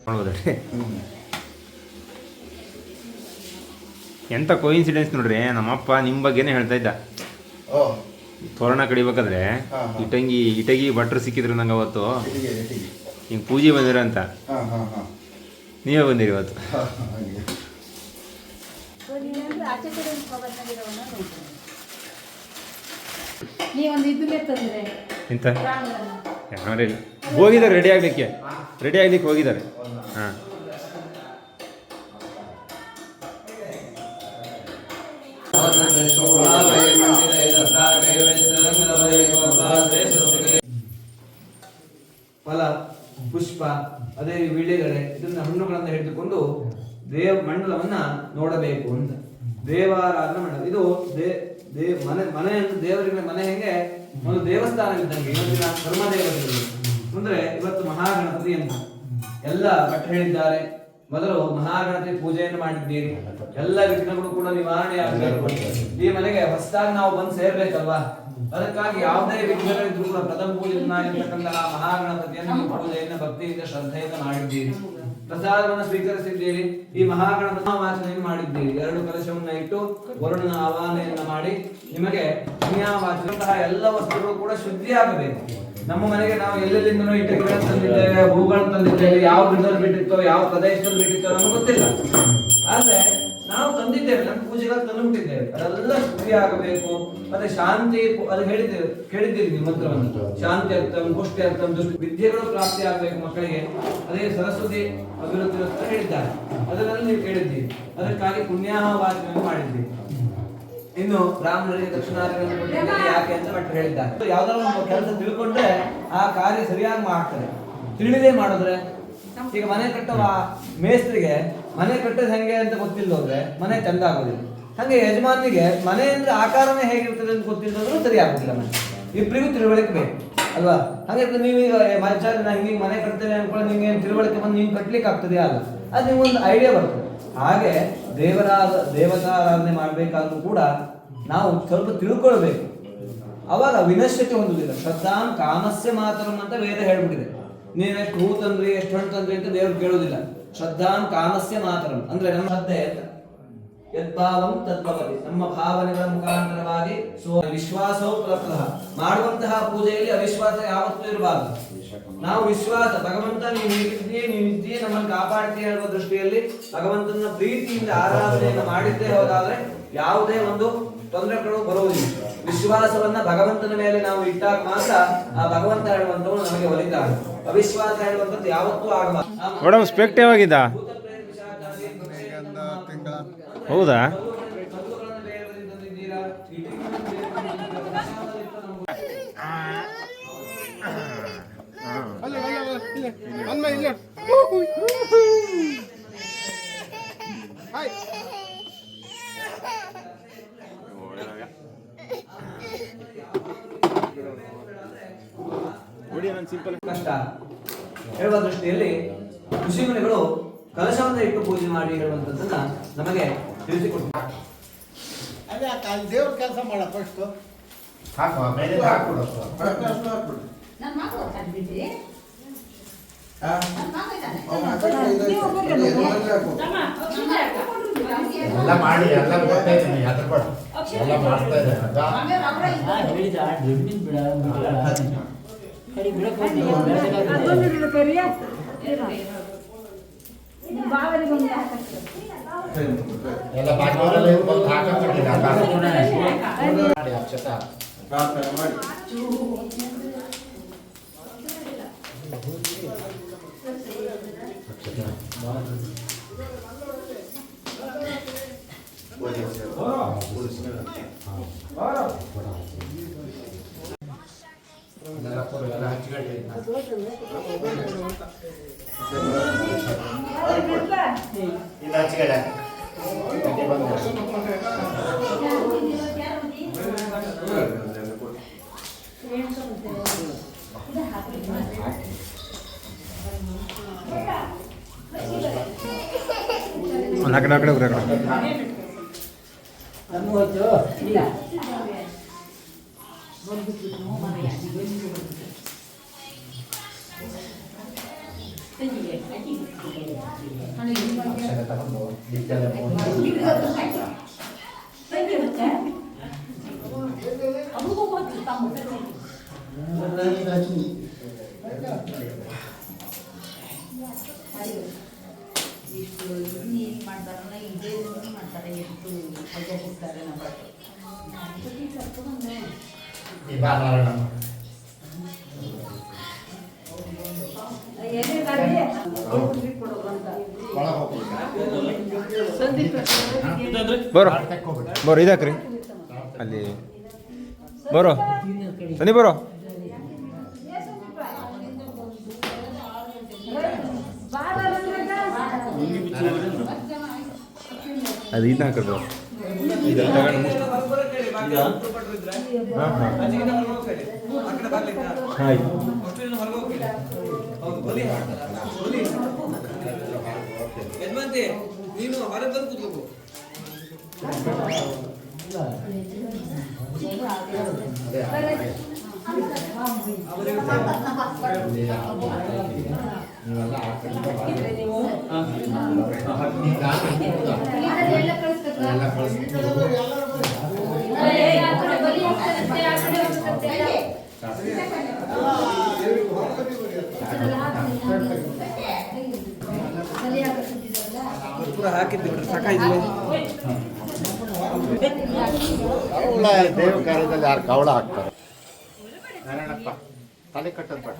ನೋಡ್ಬೋದ್ರಿ. ಎಂಥ ಕೋಇನ್ಸಿಡೆನ್ಸ್ ನೋಡ್ರಿ, ನಮ್ಮಪ್ಪ ನಿಮ್ಮ ಬಗ್ಗೆನೇ ಹೇಳ್ತಾ ಇದ್ದ. ತೋರಣ ಕಡಿಬೇಕಾದ್ರೆ ಇಟಗಿ ಭಟ್ರು ಸಿಕ್ಕಿದ್ರು ನಂಗೆ ಅವತ್ತು. ಹಿಂಗೆ ಪೂಜೆ ಬಂದಿರ ಅಂತ ನೀವೇ ಬಂದಿರಿ ಇವತ್ತು. ಇಂಥ ಯಾರಿಲ್ಲ, ಹೋಗಿದ್ದಾರೆ ರೆಡಿ ಆಗ್ಲಿಕ್ಕೆ ಹೋಗಿದ್ದಾರೆ. ಹಾಂ, ಫಲ, ಪುಷ್ಪ, ಅದೇ ವಿಳೆಗಡೆ ಇದನ್ನ ಹಣ್ಣುಗಳನ್ನು ಹಿಡಿದುಕೊಂಡು ಮಂಡಲವನ್ನ ನೋಡಬೇಕು ಅಂತ. ದೇವಾರಾಧನೆ ಮಂಡಲ ಇದು ಮನೆ ಅಂತ ದೇವರಿಗೆ ಮನೆ ಹೆಂಗೆ ಒಂದು ದೇವಸ್ಥಾನ ಇದ್ದಂಗೆ ಇವತ್ತಿನ ಧರ್ಮದೇವತೆಗಳು ಅಂದ್ರೆ ಇವತ್ತು ಮಹಾಗಣಪತಿ ಅಂತ ಎಲ್ಲ ಭಟ್ ಹೇಳಿದ್ದಾರೆ. ಮೊದಲು ಮಹಾಗಣಪತಿ ಪೂಜೆಯನ್ನು ಮಾಡಿದ್ದೀರಿ, ಎಲ್ಲ ವಿಘ್ನಗಳು ಕೂಡ ನಿವಾರಣೆ ಆಗಬೇಕು. ಈ ಮನೆಗೆ ಹೊಸದಾಗಿ ನಾವು ಬಂದು ಸೇರ್ಬೇಕಲ್ವಾ, ಅದಕ್ಕಾಗಿ ಯಾವುದೇ ವಿಘ್ನಗಳಿದ್ರು ಕೂಡ ಪ್ರಥಮ ಪೂಜೆಯನ್ನಾಗಿರ್ತಕ್ಕಂತಹ ಮಹಾಗಣಪತಿಯನ್ನು ಪೂಜೆಯನ್ನು ಭಕ್ತಿಯಿಂದ ಶ್ರದ್ಧೆಯಿಂದ ಮಾಡಿದ್ದೀರಿ. ಪ್ರಸಾದವನ್ನು ಸ್ವೀಕರಿಸಿದ್ದೀರಿ. ಈ ಮಹಾಗಣಪತಿ ವಾಚನೆಯನ್ನು ಮಾಡಿದ್ದೀರಿ. 2 ಕಲಶವನ್ನ ಇಟ್ಟು ವರುಣನ ಆವಾಹನೆಯನ್ನ ಮಾಡಿ ನಿಮಗೆ ಪುಣ್ಯವಾಚನಂತಹ ಎಲ್ಲ ವಸ್ತುಗಳು ಕೂಡ ಶುದ್ಧಿಯಾಗಬೇಕು. ನಮ್ಮ ಮನೆಗೆ ನಾವು ಎಲ್ಲೆಲ್ಲಿಂದನೂ ಇಟ್ಟಗಳನ್ನು ತಂದಿದ್ದೇವೆ, ಹೂಗಳನ್ನು ತಂದಿದ್ದೇವೆ, ಯಾವ ಗಿಡದಲ್ಲಿ ಬಿಟ್ಟಿತ್ತೋ ಯಾವ ಪ್ರದೇಶದಲ್ಲಿ ಬಿಟ್ಟಿತ್ತೋ ನಮ್ಗೆ ಗೊತ್ತಿಲ್ಲ. ಆದ್ರೆ ನಾವು ತಂದಿದ್ದೇವೆ, ನಮ್ಮ ಪೂಜೆಗಾಗಿ ತಂದುಬಿಟ್ಟಿದ್ದೇವೆ, ಅದೆಲ್ಲ ಶುದ್ಧಿ ಆಗಬೇಕು. ಮತ್ತೆ ಶಾಂತಿ, ಅದು ಕೇಳಿದ್ದೀರಿ ನಿಮ್ಮ ಮಂತ್ರವನ್ನು, ಶಾಂತಿ ಅರ್ಥಂ, ಪುಷ್ಟಿ ಅರ್ಥಂ, ವಿದ್ಯೆಗಳು ಪ್ರಾಪ್ತಿ ಆಗಬೇಕು ಮಕ್ಕಳಿಗೆ. ಅದೇ ಸರಸ್ವತಿ ಅಭಿವೃದ್ಧಿ ಅಂತ ಹೇಳಿದ್ದಾರೆ, ಅದನ್ನೆಲ್ಲ ನೀವು ಕೇಳಿದ್ದೀರಿ. ಅದಕ್ಕಾಗಿ ಪುಣ್ಯಾಹ ವಾಚನೆಯನ್ನು ಮಾಡಿದ್ದೀರಿ. ಇನ್ನು ಬ್ರಾಹ್ಮಣರಿಗೆ ದಕ್ಷಿಣಾದಿಗಳನ್ನು ಯಾಕೆ ಅಂತ ಭಟ್ರು ಹೇಳಿದ್ದಾರೆ. ಯಾವ್ದಾದ್ರು ಒಂದು ಕೆಲಸ ತಿಳ್ಕೊಂಡ್ರೆ ಆ ಕಾರ್ಯ ಸರಿಯಾಗಿ ಮಾಡ್ತಾರೆ. ತಿಳಿದೇ ಮಾಡಿದ್ರೆ, ಈಗ ಮನೆ ಕಟ್ಟುವ ಮೇಸ್ತ್ರಿಗೆ ಮನೆ ಕಟ್ಟೋದು ಹೆಂಗೆ ಅಂತ ಗೊತ್ತಿಲ್ಲದ್ರೆ ಮನೆ ಚಂದ ಆಗೋದಿಲ್ಲ. ಹಂಗೆ ಯಜಮಾನಿಗೆ ಮನೆ ಅಂದ್ರೆ ಆಕಾರನೇ ಹೇಗಿರ್ತದೆ ಅಂತ ಗೊತ್ತಿಲ್ಲದ್ರೂ ಸರಿ ಆಗೋದಿಲ್ಲ. ಮನೆ ಇಬ್ಬರಿಗೂ ತಿಳುವಳಿಕೆ ಬೇಕು ಅಲ್ವಾ. ಹಾಗೆ ನೀವೀಗ ನಾ ಹಿಂಗೆ ಮನೆ ಕಟ್ತೇನೆ ಅನ್ಕೊಳ್ಳಿ, ನಿಮ್ಗೆ ತಿಳುವಳಿಕೆ ಬಂದು ನೀವು ಕಟ್ಲಿಕ್ಕೆ ಆಗ್ತದೆ ಅಲ್ಲ, ಅದು ನಿಮ್ಗೊಂದು ಐಡಿಯಾ ಬರ್ತದೆ. ಹಾಗೆ ದೇವತಾರಾಧನೆ ಮಾಡಬೇಕಾದ್ರೂ ಕೂಡ ನಾವು ಸ್ವಲ್ಪ ತಿಳ್ಕೊಳ್ಬೇಕು, ಅವಾಗ ವಿನಶ್ಯತೆ ಹೊಂದುದಿಲ್ಲ. ಶ್ರದ್ಧಾಂ ಕಾಮಸ್ಯ ಮಾತರಂ ಅಂತ ವೇದ ಹೇಳ್ಬಿಟ್ಟಿದೆ. ನೀವೆಷ್ಟು ಹೂ ತಂದ್ರಿ, ಎಷ್ಟು ಹಣ್ಣು ತಂದ್ರಿ ಅಂತ ದೇವ್ರು ಕೇಳೋದಿಲ್ಲ. ಶ್ರದ್ಧಾಂ ಕಾಮಸ್ಯ ಮಾತರಂ ಅಂದ್ರೆ ನಮ್ಮ ಶ್ರದ್ಧೆ ಯದ್ಭಾವಂ ತದ್ಭವತಿ, ನಮ್ಮ ಭಾವನೆಗಳ ಮುಖಾಂತರವಾಗಿ ವಿಶ್ವಾಸವು ಫಲಪ್ರದಃ. ಮಾಡುವಂತಹ ಪೂಜೆಯಲ್ಲಿ ಅವಿಶ್ವಾಸ ಯಾವತ್ತೂ ಇರಬಾರದು. ನಾವು ವಿಶ್ವಾಸ, ಭಗವಂತ ನೀವಿದ್ದೀಯ ನಮ್ಮನ್ನು ಕಾಪಾಡ್ತೀಯ ಹೇಳುವ ದೃಷ್ಟಿಯಲ್ಲಿ ಭಗವಂತನ ಪ್ರೀತಿಯಿಂದ ಆರಾಧನೆಯನ್ನು ಮಾಡಿದ್ದೇ ಹೋದಾದ್ರೆ ಯಾವುದೇ ಒಂದು ತೊಂದರೆಗಳು ಬರುವುದಿಲ್ಲ. ವಿಶ್ವಾಸವನ್ನ ಭಗವಂತನ ಮೇಲೆ ನಾವು ಇಟ್ಟಾಗ ಮಾತ್ರ ಆ ಭಗವಂತ ಹೇಳುವಂತವು ನಮಗೆ ಒಲಿತಾಗ. ಅವಿಶ್ವಾಸ ಹೇಳುವಂತದ್ದು ಯಾವತ್ತೂ ಆಗಬಾರದು. ಸ್ಪೆಕ್ಟಿವ್ ಆಗಿದ್ದ ಹೌದಾ? ಕಷ್ಟ ಹೇಳುವ ದೃಷ್ಟಿಯಲ್ಲಿ ಋಷಿಮುನಿಗಳು ಕಲಶವನ್ನು ಇಟ್ಟು ಪೂಜೆ ಮಾಡಿ ಹೇಳುವಂತದ್ದನ್ನ ನಮಗೆ ತಿಳಿಸಿಕೊಡ್ತಾರೆ. ದೇವ್ರ ಕೆಲಸ ಮಾಡ ಫಸ್ಟ್ ಎಲ್ಲ ಮಾಡಿ ಎಲ್ಲ ಗೊತ್ತಾಯ್ತು, ಅದ್ರ ಕೂಡ ಎಲ್ಲ ಮಾಡ್ತಾ ಎಲ್ಲ ಬಾಕಿಯವರೆಲ್ಲ ಬಂದು ಹಾಕಂಬಿಟ್ಟಿಲ್ಲ ಅಕ್ಷತ ಪ್ರಾರ್ಥನೆ ಮಾಡಿ ಎಲ್ಲ ಹಚ್ಚಿಕೊಳ್ಳಿ. ಇಲ್ಲ ಹಚ್ಚಿಕೊಳ್ಳ Cái gì vậy? Cái gì vậy? ತಗೊಂಡು ಡಿಕ್ಕಲ್ಲೇ ಇಷ್ಟು ಮಾಡ್ತಾರಲ್ಲ ಇದೇ ಮಾಡ್ತಾರೆ ಎಷ್ಟು ಆಚರಿಸ್ತಾರೆ ನಮ್ಮ ಈ ಬಾರ ಬರೋ ಬರೋ ಇದಾಕ್ರಿ ಅಲ್ಲಿ ಬರೋ ಬನ್ನಿ ಬರೋ ಅದು ಇದನ್ನ ಹಾಕಿದ್ರು ಇದು ತಗೊಂಡು ನೀನು ಹೊರಗೆ ಬಂದು ಕೂತ್ಕೋ. ನೀವೆಲ್ಲ ಪೂರ ಹಾಕಿದ್ದು ಬಿಡ್ರಿ ಸಾಕಾಯ್ತು. ಕವಳ ದೇವ ಕಾರ್ಯದಲ್ಲಿ ಯಾರು ಕವಳ ಹಾಕ್ತಾರೆ ನಾರಾಯಣಪ್ಪ ತಲೆ ಕಟ್ಟದ್ ಬೇಡ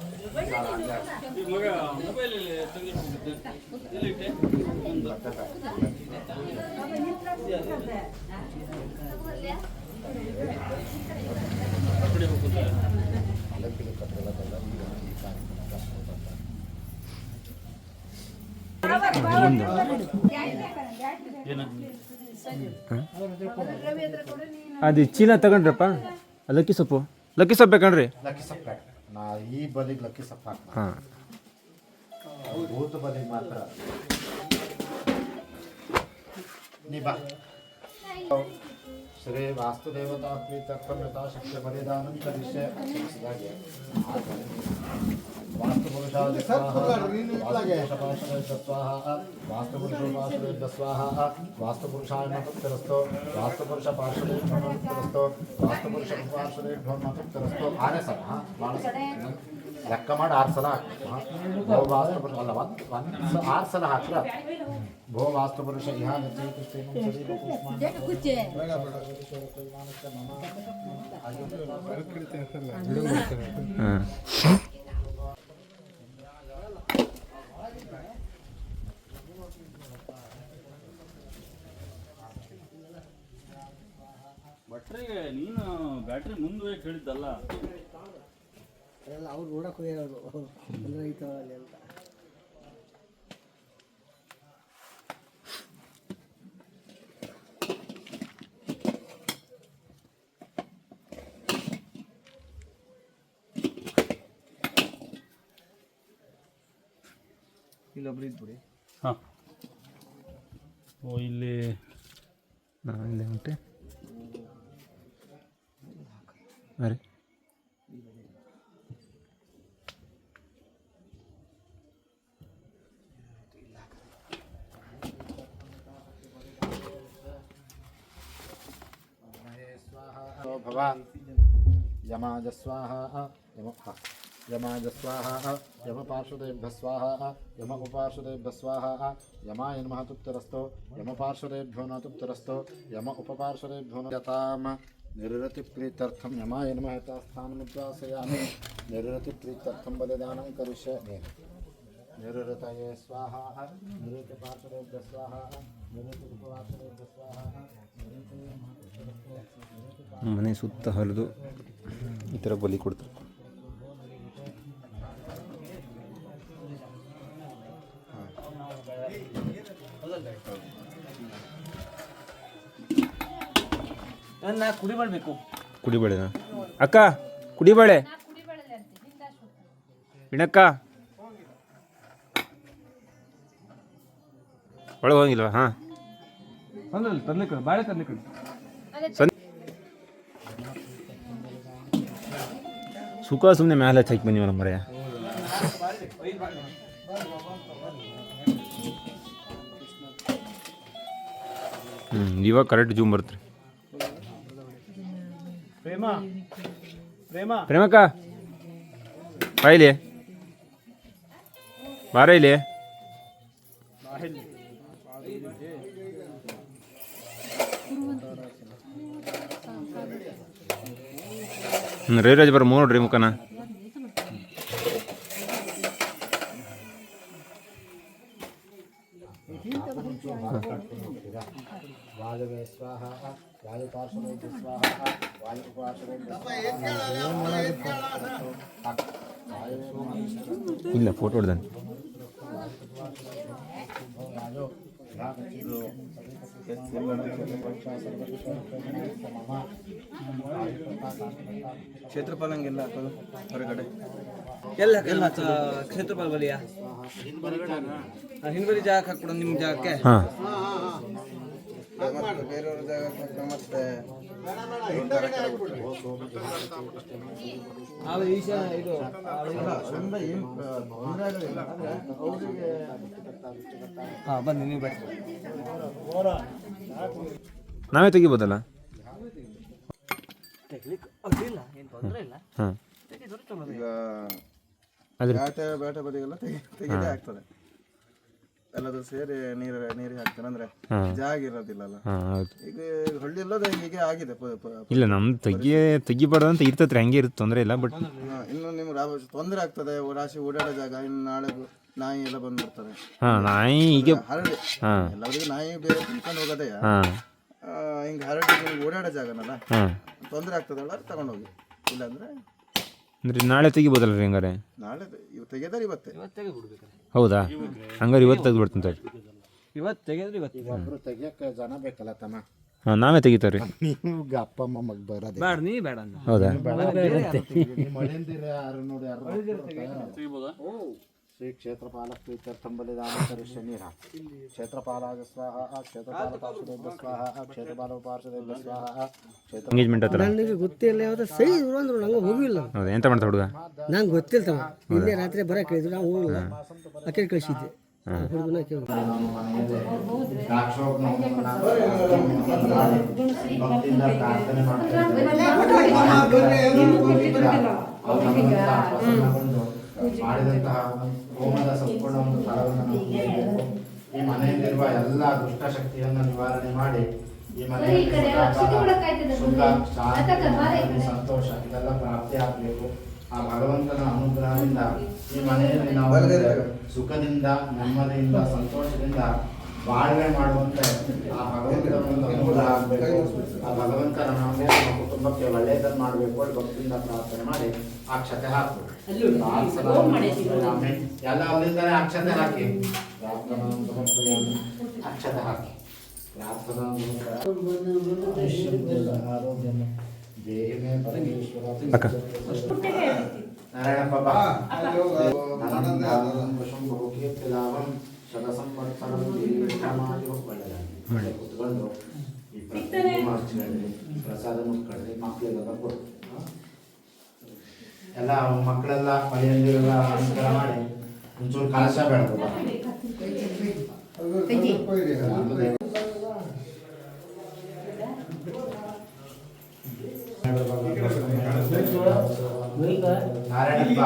ಅದು ಚೀಲ ತಗೊಂಡ್ರಪ್ಪ ಲಕ್ಕಿ ಸೊಪ್ಪು ಬೇಕಣ್ರಿ ಲಕ್ಕಿ ಸೊಪ್ಪು ಬೇಡ. ನಾ ಈ ಬದಿಗೆ ಲಕ್ಕಿ ಸೊಪ್ಪು ಹಾಕ್ತಾರೆ ಹಾಂ ಭೂತ ಬದಿಗೆ ಮಾತ್ರ ನೀ ಬಾ ಶ್ರೀ ವಾಸ್ತುದೇವತಾ ಪ್ರೀತರ್ಪಮ್ಯತಾ ಶಕ್ತಿ ಬಲಿದಾನಂ ಕರಿಷ್ಯ ಹಾಗೆ ವಾಸ್ತುಪುರುಷಾಯ ಸ್ವಾಹ ವಾಸ್ತುಪುರುಷಾಯ ನಮಃ ವಾಸ್ತುಪುರುಷ ಪಾರ್ಶ್ವದೇ ವಾಸ್ತುಪುರುಷ ಪಾರ್ಶ್ವದೇ ನಮಃ ಆರೇ ಸಲ ಲೆಕ್ಕ ಮಾಡಿ 6 ಸಲ ಭೋ ವಾಸ್ತುಪುರುಷ ಅಲ್ಲ ಒಂದು 6 ಸಲ ಹಾಕ್ರ ಭೋ ವಾಸ್ತುಪುರುಷ ಇಹಾ ಹಾಂ ಭಟ್ರಿಗೆ ನೀನು ಬ್ಯಾಟ್ರಿ ಮುಂದೆ ಹೇಳಿದ್ದಲ್ಲ ಅವ್ರು ನೋಡಕ್ಕೆ ಹೋಗೋರು ಐತವಲ್ಲಿ ಅಂತ. ಇಲ್ಲೊಬ್ರು ಇದ್ಬಿಡಿ. ಹಾಂ ಓ ಇಲ್ಲಿ ಇಲ್ಲೇ ಉಂಟೆ ಅರೆ ಭವಾನ್ ಯಮಾಜ ಸ್ವಾಹ ಯಮಾಜ ಸ್ವಾಹ ಯಮ ಪಾರ್ಶ್ವದೇಭ್ಯ ಸ್ವಾಹ ಯಮ ಉಪಾರ್ಶ್ವದೇಭ್ಯ ಸ್ವಾಹ ಯಮಾಯ ನಮಃ ತುಪ್ತರಸ್ತೋ ಯಮ ಪಾರ್ಶ್ವದೇಭ್ಯೋ ನ ತುಪ್ತರಸ್ತೋ ಯಮ ಉಪಪಾರ್ಶ್ವದೇಭ್ಯೋ ನ ಯತಾಮ ನಿರರತಿ ಪ್ರೀತ್ಯರ್ಥಂ ಯಮಾಯ ನಮಃ ಯಥಾಸ್ಥಾನಮುದ್ರಾಸಯಾಮಿ ನಿರರತಿ ಪ್ರೀತ್ಯರ್ಥಂ ಬಲಿದಾನಂ ಕರಿಷ್ಯಾಮಿ ನಿರೃತಯೇ ಸ್ವಾಹ ನಿರೃತಿ ಪಾರ್ಶ್ವದೇಭ್ಯ ಸ್ವಾಹ ನಿರೃತಿ ಉಪಪಾರ್ಶ್ವದೇಭ್ಯ ಸ್ವಾಹ ಮನೆ ಸುತ್ತ ಹರಿದು ಈ ಥರ ಬಲಿ ಕೊಡ್ತಾರೆ. ನಾ ಕುಡಿ ಮಾಡಬೇಕು. ಕುಡಿಬೇಳೆನಾ ಅಕ್ಕ? ಕುಡಿಬೇಳೆ ಇಣಕ್ಕ ಒಳಗೆ ಹೋಗಿಲ್ವಾ? ಹಾಂ ತಂದೆ ಕಡೆ ಬಾಳೆ ತಂದೆ ಕಡೆ ಸುಖ ಸುಮ್ಮನೆ ಮ್ಯಾಲೆ ಹಚ್ಚಿ ಬಂದಿವಲ್ಲ ಮರೆಯ. ಇವಾಗ ಕರೆಕ್ಟ್ ಜೂಮ್ ಬರುತ್ತೆ. ಪ್ರೇಮಕ್ಕ ಬಾ ಇಲ್ಲಿ, ಬಾರ ಇಲ್ಲಿ. ರವಿರಾಜ್ ಬರ ನೋಡ್ರಿ ಮುಖನ. ವಾಯುವೇ ಸ್ವಾಹ, ವಾಯುಪಾರ್ಶ್ವೇ ಸ್ವಾಹ, ವಾಯುಪಾರ್ಶ್ವೇ ಇಲ್ಲ ಫೋಟೋ ಹೊಡ್ದಾನೆ. ಕ್ಷೇತ್ರಪಾಲಂಗೆಲ್ಲ ಹಾಕೋದು ಹೊರಗಡೆ ಎಲ್ಲ ಕ್ಷೇತ್ರಪಾಲ ಬಲಿಯ ಹಿಂಬದಿ ಜಾಗಕ್ಕೆ ಹಾಕ್ಬಿಡೋದು ನಿಮ್ಮ ಜಾಗಕ್ಕೆ. ಹಾಂ ಬೇರೆಯವ್ರ ಜಾಗಕ್ಕೆ ಮತ್ತೆ ಇದು ಹಾಂ ಬನ್ನಿ ನೀವು ಬನ್ನಿ. ನಾವೇ ತೆಗಿಬೋದಲ್ಲ. ಅಡ್ಡಿಲ್ಲ, ಏನು ತೊಂದರೆ ಇಲ್ಲ. ಹಾಂ ಈಗ ಅದ್ರ ಬೇಟೆ ಬದಿಗೆಲ್ಲ ತೆಗೆದೇ ಆಗ್ತದೆ. ಎಲ್ಲದು ಸೇರಿ ನೀರಿಗೆ ಹಾಕ್ತಾರೆ ಅಂದ್ರೆ ಜಾಗ ಇರೋದಿಲ್ಲಲ್ಲ. ಹಾಂ ಹೌದು. ಈಗ ಹಳ್ಳಿ ಎಲ್ಲದ ಹೀಗೆ ಆಗಿದೆ. ಇಲ್ಲ ನಮ್ದು ತೆಗಿಬಾರ್ದು ಅಂತ ಇರ್ತೈತ್ರಿ, ಹಂಗೆ ಇರುತ್ತೆ, ತೊಂದರೆ ಇಲ್ಲ. ಬಟ್ ಇನ್ನು ನಿಮ್ಗೆ ತೊಂದರೆ ಆಗ್ತದೆ, ರಾಶಿ ಓಡಾಡೋ ಜಾಗ. ಇನ್ನು ನಾಳೆ ನಾಯಿ ಎಲ್ಲ ಬಂದ್ಬಿಡ್ತದೆ. ಹಾಂ ನಾಯಿ ಹೀಗೆ ಹರಡಿ ಹಾಂ ಎಲ್ಲರಿಗೂ ನಾಯಿ ಬೇರೆ ತಿನ್ಕೊಂಡು ಹೋಗೋದೇ. ಹಾಂ ಹಿಂಗೆ ಹರಡಿ ನಿಮ್ಗೆ ಓಡಾಡೋ ಜಾಗನಲ್ಲ, ಹಾಂ ತೊಂದರೆ ಆಗ್ತದಲ್ಲ, ತಗೊಂಡೋಗಿ. ಇಲ್ಲಾಂದ್ರೆ ಅಂದ್ರೆ ನಾಳೆ ತೆಗಿಬೋದಲ್ಲ ರೀ ಹಂಗಾರೆ? ನಾಳೆ ಇವು ತೆಗೆದಾರೆ ಇವತ್ತೇ ಹೌದಾ? ಹಂಗಾರೆ ಇವತ್ತು ತೆಗೆದು ಬಿಡ್ತೀನಿ. ಇವತ್ತು ತೆಗೆದ್ರೆ ಇವತ್ತು. ಒಬ್ರು ತೆಗಿಯಕ್ಕೆ ಜನ ಬೇಕಲ್ಲ ತಮ್ಮ. ಹಾಂ ನಾವೇ ತೆಗಿತಾವ್ರಿ. ನೀವು ಅಪ್ಪ ಅಮ್ಮ ಮಗ ಬರೋದೇ ಬೇಡ, ನೀ ಬೇಡ ಅಂದ. ಹೌದಾ? ಮಳೆಂದಿರ ಯಾರು ನೋಡಿ ಯಾರು ಶ್ರೀ ಕ್ಷೇತ್ರಪಾಲ ಪ್ರೀತ್ಯರ್ಥಂ ಬಲಿದಾನ ಶನಿರ ಕ್ಷೇತ್ರಪಾಲಾಗ ಸ್ವಾಹ, ಕ್ಷೇತ್ರಪಾಲ ಪಾರ್ಶ್ವದೇಭ್ಯ ಸ್ವಾಹ, ಕ್ಷೇತ್ರಪಾಲ ಪಾರ್ಶ್ವದೇಭ್ಯ ಸ್ವಾಹ. ಎಂಗೇಜ್ಮೆಂಟ್ ಹತ್ರ ನನಗೆ ಗೊತ್ತಿಲ್ಲ, ಯಾವ್ದು ಸರಿ ಇರು ಅಂದ್ರು ನಂಗೆ ಹೋಗಿಲ್ಲ. ಹೌದಾ? ಎಂತ ಮಾಡ್ತಾ ಹುಡುಗ? ನಂಗೆ ಗೊತ್ತಿಲ್ಲ ತಮ್ಮ. ನಿನ್ನೆ ರಾತ್ರಿ ಬರ ಕೇಳಿದ್ರು, ನಾವು ಹೋಗಿಲ್ಲ. ಆಕೆ ಕಳಿಸಿದ್ದೆ ಹುಡುಗನ ಕೇಳಿ. ಮಾಡಿದಂತಹ ಹೋಮದ ಸಂಪೂರ್ಣ ಒಂದು ಫಲವನ್ನು ನಾವು ಹೊಂದಬೇಕು. ಈ ಮನೆಯಲ್ಲಿರುವ ಎಲ್ಲ ದುಷ್ಟಶಕ್ತಿಯನ್ನು ನಿವಾರಣೆ ಮಾಡಿ ಈ ಮನೆಯಲ್ಲಿ ಸುಖ, ಶಾಂತಿ, ಸಂತೋಷ ಇದೆಲ್ಲ ಪ್ರಾಪ್ತಿ ಆಗಬೇಕು. ಆ ಭಗವಂತನ ಅನುಗ್ರಹದಿಂದ ಈ ಮನೆಯಲ್ಲಿ ನಾವು ಸುಖದಿಂದ, ನೆಮ್ಮದಿಯಿಂದ, ಸಂತೋಷದಿಂದ ಬಾಳ್ವೆ ಮಾಡುವಂತೆ ಆ ಭಗವಂತನ ಒಂದು ಅನುಗ್ರಹ ಆಗಬೇಕು. ಆ ಭಗವಂತನ ನಮಗೆ ನಮ್ಮ ಕುಟುಂಬಕ್ಕೆ ಒಳ್ಳೆಯದನ್ನು ಮಾಡಬೇಕು ಅಂತ ಭಕ್ತಿಯಿಂದ ಪ್ರಾರ್ಥನೆ ಮಾಡಿ ಅಕ್ಷತೆ ಹಾಕಬೇಕು. ಎಲ್ಲ ಅವರಿಂದಲೇ ಅಕ್ಷತೆ ಹಾಕಿ ಅಕ್ಷತೆ ಹಾಕಿ ನಾರಾಯಣಪ್ಪ ಕುತ್ಕೊಂಡು ಈ ಪ್ರಸಾದ ಮುಟ್ಕೊಂಡ್ರಿ ಮಕ್ಕಳಿಗೆಲ್ಲ ಕೊಡು. ಎಲ್ಲ ಮಕ್ಕಳೆಲ್ಲ ಮನೆಯಲ್ಲಿಲ್ಲ ನಮಸ್ಕಾರ ಮಾಡಿ ಒಂಚೂರು ಕಲಶ ಬೆಳೆದು ನಾರಾಯಣಪ್ಪ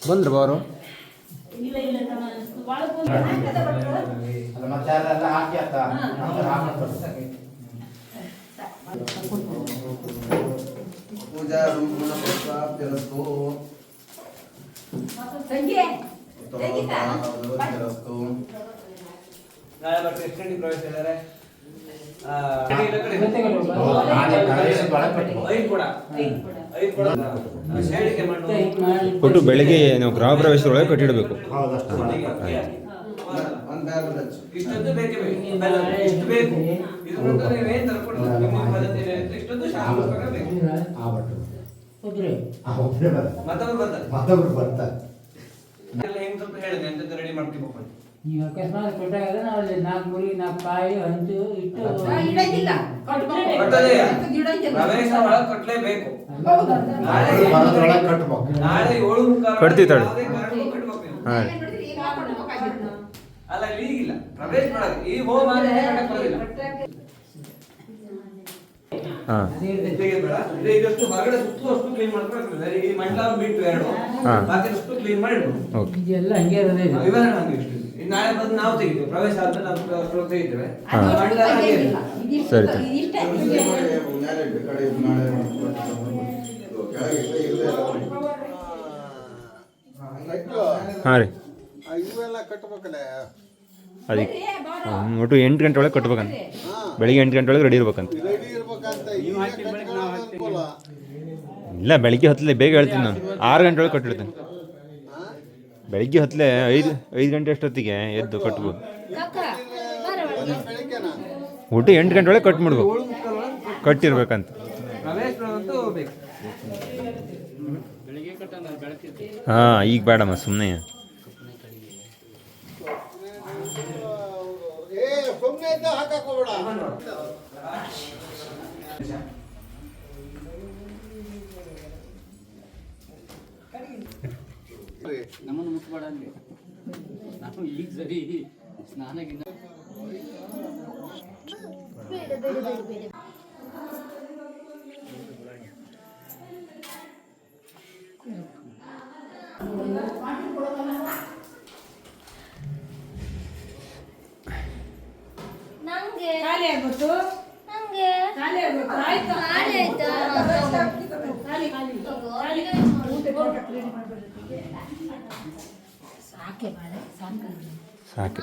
ಬಂದ್ರು ಅವರು ಅಲ್ಲ ಮತ್ತೆ ಅದೆಲ್ಲ ಹಾಕಿ ಅತ್ತ ಪೂಜಾ ಸಂಪೂರ್ಣ ಪ್ರಾಪ್ತಿರಸ್ತು. ನಾಳೆ ಬರ್ತೀವಿ. ಎಷ್ಟು ಗಂಟೆಗೆ ಪ್ರವೇಶ ಇದ್ದಾರೆ? ಕೊಟ್ಟು ಬೆಳಗ್ಗೆ ನಾವು ಗೃಹ ಪ್ರವೇಶದೊಳಗೆ ಕಟ್ಟಿಡಬೇಕು. ಇಷ್ಟೊಂದು ಬೇಕೇ ಬೇಕು. ಇಷ್ಟು ಬೇಕು. ಇದ್ರ ಪ್ರಕಾರ ನೀವೇನ್ ತರ್ಕೊಂಡು ನಿಮ್ಮ ಪದ್ಧತಿಯಲ್ಲಿ ಇಷ್ಟೊಂದು ಶಾಸ್ತ್ರ ಪ್ರಕಾರ ಬೇಕು. ಮತ್ತೊಬ್ರು ಬರ್ತಾರೆ. ಎಲ್ಲ ಹೆಂಗ್ ಸ್ವಲ್ಪ ಹೇಳಿದೆ ಅಂತ ರೆಡಿ ಮಾಡ್ತೀವಿ. ನೀವು ಅಕಸ್ಮಾತ್ ಕೊಟ್ಟಾಗ ನಾವು 4 ಮುರಿ 4 ಕಾಯಿ ಹಂಚು ಇಟ್ಟು ಇಡಂಗಿಲ್ಲ. ಕಟ್ಟದೆ ಪ್ರವೇಶ ಒಳಗೆ ಕಟ್ಟಲೇಬೇಕು. ನಾಳೆ ಬರೋದ್ರೊಳಗೆ ಕಟ್ಬೇಕು. ನಾಳೆ 7:45 ಕಟ್ತೀವಿ ತಾಳಿ. ಯಾವುದೇ ಕಾರಣಕ್ಕೂ ಕಟ್ಬೇಕು ನೀವು. ಹಾಂ ಅಲ್ಲ ಇಲ್ಲಿ ಈಗಿಲ್ಲ ಪ್ರವೇಶ ಮಾಡಕ್ಕೆ ಈ ಹೋಮ ಅಂದ್ರೆ ಕಟ್ಟಕ್ಕೆ ಬರೋದಿಲ್ಲ. ಹಾಂ ತೆಗೆದ್ಬೇಡ. ಇದಷ್ಟು ಹೊರಗಡೆ ಸುತ್ತಲೂ ಕ್ಲೀನ್ ಮಾಡ್ಕೊಳ್ಬೇಕು. ಈ ಮಂಡಲ ಬಿಟ್ಟು ಎರಡು ಹಾ. ಬಾಕಿ ಅಷ್ಟು ಕ್ಲೀನ್ ಮಾಡಿಡ್ಬೋದು. ಓಕೆ ಇದೆಲ್ಲ ಹಂಗೆ ಇರೋದೇ ಇದೆ. ಇವೆಲ್ಲ ಹಂಗೆ ಇಷ್ಟು. ಈಗ ನಾಳೆ ಬಂದು ನಾವು ತೆಗಿತೀವಿ ಪ್ರವೇಶ ಆದ್ಮೇಲೆ ನಾವು ಅಷ್ಟು ತೆಗಿತೇವೆ. ಹಾ. ಮಂಡಲ ಹಾಗೆ ಇರಲ್ಲ. ಸರಿ ಸರಿ ಹಾಂ ರೀ ಇವೆಲ್ಲ ಕಟ್ಬೇಕಲ್ಲ. ಅದಕ್ಕೆ ಒಟ್ಟು 8 ಗಂಟೆ ಒಳಗೆ ಕಟ್ಬೇಕಂತ. ಬೆಳಿಗ್ಗೆ 8 ಗಂಟೆ ಒಳಗೆ ರೆಡಿ ಇರ್ಬೇಕಂತ. ರೆಡಿ ಇರ್ಬೇಕಂತ ಈಗ ಕಟ್ಕೊಳ್ಳೋದು ಅನುಕೂಲ. ಇಲ್ಲ ಬೆಳಿಗ್ಗೆ ಹತ್ತಲೇ ಬೇಗ ಹೇಳ್ತೀನಿ ನಾನು 6 ಗಂಟೆ ಒಳಗೆ ಕಟ್ಟಿಡ್ತೇನೆ. ಬೆಳಿಗ್ಗೆ ಹತ್ತಲೇ 5 ಗಂಟೆ ಅಷ್ಟೊತ್ತಿಗೆ ಎದ್ದು ಕಟ್ಬೋದು. ಬೆಳಿಗ್ಗೆನಾ? ಒಟ್ಟು 8 ಗಂಟೆ ಒಳಗೆ ಕಟ್ ಮಾಡ್ಬೇಕು, ಕಟ್ಟಿರ್ಬೇಕಂತ. ಪ್ರವೇಶ ಅಂತೂ ಬೇಕು. ಹಾಂ ಈಗ ಬೇಡಮ್ಮ ಸುಮ್ಮನೆ. ಏ ಸುಮ್ಮನೆ ಇದ್ದ ಹಾಕಕ್ ಹೋಗ್ಬೇಡ. ನಮ್ಮನ್ನು ಮುಟ್ಬೇಡ ಅಂದೆ ನಾವು ಈಗ ಸರಿ ಸ್ನಾನಗಿನ್ನ ನಂಗೆ ಖಾಲಿ ಆಗ್ಬಿಟ್ಟು ನಂಗೆ ಖಾಲಿ ಆಗ್ಬಿಟ್ಟು ಆಯ್ತು ಖಾಲಿ ಆಯ್ತಾ? ಖಾಲಿ ಖಾಲಿ ಸಾಕೆ ಬಾಳೆ ಸಾಕು ಸಾಕು.